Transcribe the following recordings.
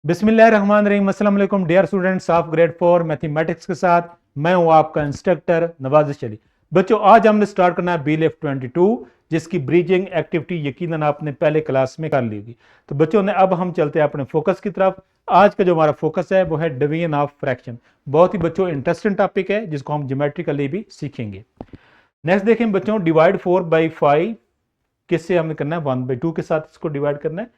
बिस्मिल्लाहिर्रहमानिर्रहीम। अस्सलाम वालेकुम dear students of grade 4 mathematics के साथ मैं हूं आपका इंस्ट्रक्टर नवाजिश अली। बच्चों आज हमने स्टार्ट करना है बीलेफ 22 जिसकी ब्रिजिंग एक्टिविटी यकीनन आपने पहले क्लास में कर ली होगी। तो बच्चों ने अब हम चलते हैं अपने फोकस की तरफ। आज का जो हमारा फोकस है वो है डिवीजन ऑफ फ्रैक्शन। बहुत ही बच्चों इंटरेस्टिंग टॉपिक है जिसको हम ज्योमेट्रिकली भी सीखेंगे। नेक्स्ट देखें बच्चों, डिवाइड 4/5 किससे हमने करना है, 1/2 के साथ इसको डिवाइड करना है।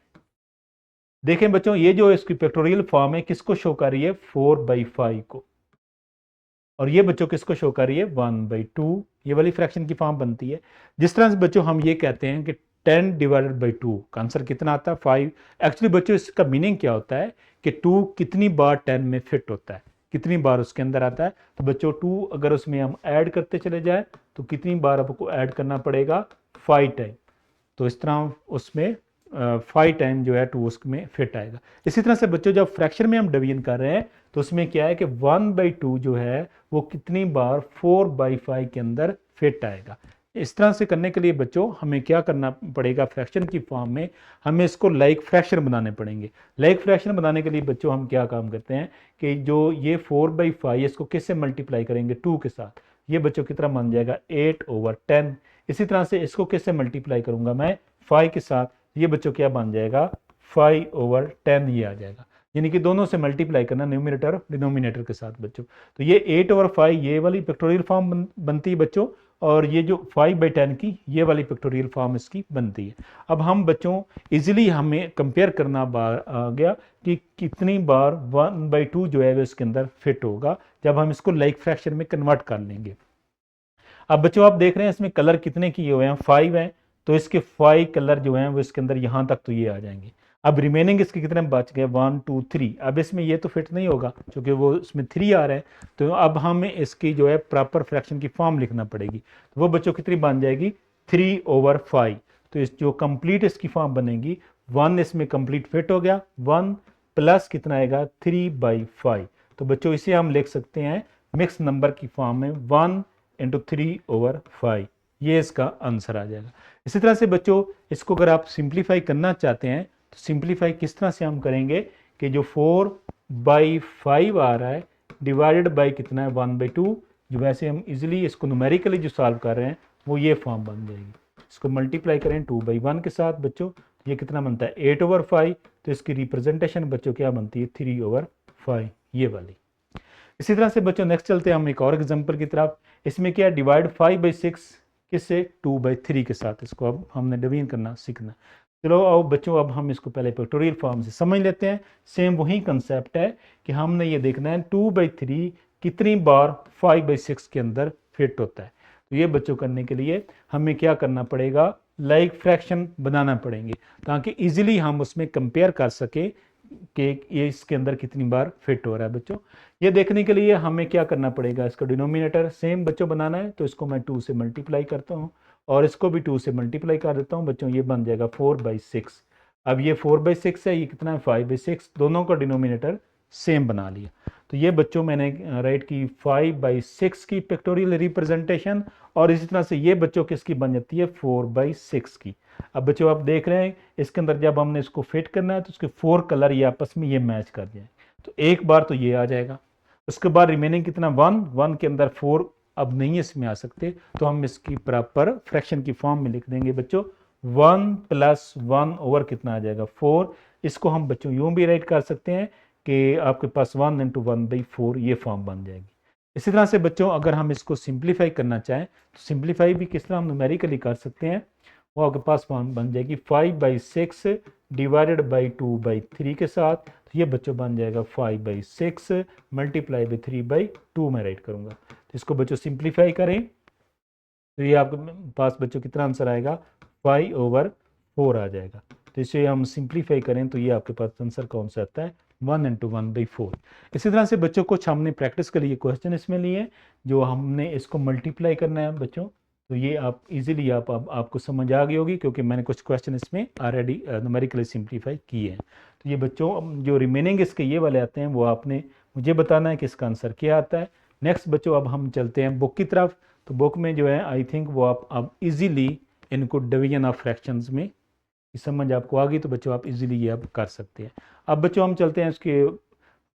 देखें बच्चों, ये जो इसकी फैक्टोरियल फॉर्म है किसको शो कर रही है, 4/5 को, और ये बच्चों किसको शो कर रही है, 1/2। ये वाली फ्रैक्शन की फॉर्म बनती है। जिस तरह से बच्चों हम ये कहते हैं कि 10/2 का आंसर कितना आता है, 5। एक्चुअली बच्चों इसका मीनिंग क्या होता है कि 2 कितनी बार 10 में फिट होता है, कितनी बार उसके अंदर आता है। तो बच्चों 2 अगर उसमें हम ऐड करते चले जाए तो कितनी बार आपको ऐड करना पड़ेगा, 5 टाइम। तो इस तरह उसमें 5 टाइम जो है 2 उसमें फिट आएगा। इसी तरह से बच्चों जब फ्रैक्शन में हम डिवीजन कर रहे हैं तो उसमें क्या है कि 1/2 जो है वो कितनी बार 4/5 के अंदर फिट आएगा। इस तरह से करने के लिए बच्चों हमें क्या करना पड़ेगा, फ्रैक्शन की फॉर्म में हमें इसको लाइक फ्रैक्शन बनाने पड़ेंगे। लाइक फ्रैक्शन बनाने के लिए बच्चों हम क्या काम करते हैं कि जो ये 4/5 इसको किससे मल्टीप्लाई करेंगे, 2 के साथ। ये बच्चों की तरह बन जाएगा 8/10। इसी तरह से इसको किससे मल्टीप्लाई करूंगा मैं, 5 के साथ। ये बच्चों क्या बन जाएगा, 5/10 ये आ जाएगा। यानी कि दोनों से मल्टीप्लाई करना, न्यूमिनेटर डिनोमिनेटर के साथ बच्चों। तो ये 8/5 ये वाली पिक्टोरियल फॉर्म बनती है बच्चों, और ये जो 5/10 की ये वाली पिक्टोरियल फॉर्म इसकी बनती है। अब हम बच्चों इजीली हमें कंपेयर करना आ गया कि कितनी बार 1/2 जो है वो इसके अंदर फिट होगा जब हम इसको लाइक फ्रैक्शन में कन्वर्ट कर लेंगे। अब बच्चों आप देख रहे हैं इसमें कलर कितने किए हुए हैं, 5 हैं। तो इसके 5 कलर जो हैं वो इसके अंदर यहाँ तक तो ये आ जाएंगे। अब रिमेनिंग इसके कितने बच गए, 1 2 3। अब इसमें ये तो फिट नहीं होगा क्योंकि वो इसमें 3 आ रहा है। तो अब हमें इसकी जो है प्रॉपर फ्रैक्शन की फॉर्म लिखना पड़ेगी। तो वो बच्चों कितनी बन जाएगी, 3/5। तो इस जो कंप्लीट इसकी फॉर्म बनेगी, 1 इसमें कंप्लीट फिट हो गया, 1 प्लस कितना आएगा, 3/5। तो बच्चों इसे हम लिख सकते हैं मिक्स नंबर की फॉर्म में, 1/3/5। ये इसका आंसर आ जाएगा। इसी तरह से बच्चों इसको अगर आप सिंप्लीफाई करना चाहते हैं तो सिंप्लीफाई किस तरह से हम करेंगे कि जो 4/5 आ रहा है डिवाइडेड बाई कितना है, 1/2। जो वैसे हम इजीली इसको न्यूमेरिकली जो सॉल्व कर रहे हैं वो ये फॉर्म बन जाएगी। इसको मल्टीप्लाई करें 2/1 के साथ बच्चों, ये कितना बनता है, 8/5। तो इसकी रिप्रेजेंटेशन बच्चों क्या बनती है, 3/5 ये वाली। इसी तरह से बच्चों नेक्स्ट चलते हैं हम एक और एग्जांपल की तरफ। इसमें क्या है, डिवाइड 5/6 किससे, 2/3 के साथ। इसको अब हमने डिवीजन करना सीखना। चलो आओ बच्चों अब हम इसको पहले फैक्टोरियल फॉर्म से समझ लेते हैं। सेम वही कंसेप्ट है कि हमने ये देखना है 2/3 कितनी बार 5/6 के अंदर फिट होता है। तो ये बच्चों करने के लिए हमें क्या करना पड़ेगा, लाइक फ्रैक्शन बनाना पड़ेंगे ताकि इजीली हम उसमें कंपेयर कर सके कि ये इसके अंदर कितनी बार फिट हो रहा है बच्चों। ये देखने के लिए हमें क्या करना पड़ेगा, इसका डिनोमिनेटर सेम बच्चों बनाना है। तो इसको मैं 2 से मल्टीप्लाई करता हूँ और इसको भी 2 से मल्टीप्लाई कर देता हूँ बच्चों, ये बन जाएगा 4/6। अब ये 4/6 है, ये कितना है, 5/6। दोनों का डिनोमिनेटर सेम बना लिया। तो ये बच्चों मैंने राइट की 5/6 की पिक्टोरियल रिप्रेजेंटेशन, और इसी तरह से ये बच्चों किसकी बन जाती है, 4/6 की। अब बच्चों आप देख रहे हैं इसके अंदर जब हमने इसको फिट करना है तो उसके 4 कलर ये आपस में ये मैच कर जाए। तो एक बार तो ये आ जाएगा। उसके बाद रिमेनिंग कितना, 1 के अंदर 4 अब नहीं इसमें आ सकते। तो हम इसकी प्रॉपर फ्रैक्शन की फॉर्म में लिख देंगे बच्चों, 1 + 1 ओवर कितना आ जाएगा, 4। इसको हम बच्चों यूं भी राइट कर सकते हैं कि आपके पास 1 × 1/4 ये फॉर्म बन जाएगी। इसी तरह से बच्चों अगर हम इसको सिंप्लीफाई करना चाहें तो सिंप्लीफाई भी किस तरह हम न्यूमेरिकली कर सकते हैं। वो आपके पास फॉर्म बन जाएगी 5/6 डिवाइडेड बाई 2/3 के साथ। तो ये बच्चों बन जाएगा 5/6 मल्टीप्लाई बाई 3/2 में राइट करूंगा। तो इसको बच्चों सिंप्लीफाई करें तो ये आपके पास बच्चों कितना आंसर आएगा, 5/4 आ जाएगा। तो इसे हम सिंप्लीफाई करें तो ये आपके पास आंसर कौन सा आता है, 1 × 1/4। इसी तरह से बच्चों कुछ हमने प्रैक्टिस के लिए क्वेश्चन इसमें लिए जो हमने इसको मल्टीप्लाई करना है बच्चों। तो ये आप इजीली आपको समझ आ गई होगी क्योंकि मैंने कुछ क्वेश्चन इसमें ऑलरेडी न्यूमेरिकली सिंप्लीफाई किए हैं। तो ये बच्चों जो रिमेनिंग इसके ये वाले आते हैं वो आपने मुझे बताना है कि इसका आंसर क्या आता है। नेक्स्ट बच्चों अब हम चलते हैं बुक की तरफ। तो बुक में जो है आई थिंक वो आप अब इजीली इनको डिवीजन ऑफ फ्रैक्शंस में ये समझ आपको आ गई तो बच्चों आप इजीली ये अब कर सकते हैं। अब बच्चों हम चलते हैं उसके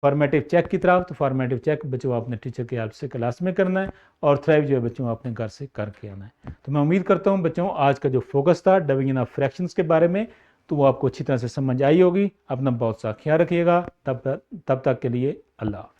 फॉर्मेटिव चेक की तरफ। तो फॉर्मेटिव चेक बच्चों आपने टीचर की हेल्प से क्लास में करना है और थ्राइव जो है बच्चों आपने घर से करके आना है। तो मैं उम्मीद करता हूँ बच्चों आज का जो फोकस था डिवीजन ऑफ फ्रैक्शंस के बारे में तो वो आपको अच्छी तरह से समझ आई होगी। अपना बहुत सा ख्याल रखिएगा। तब तक के लिए अल्लाह।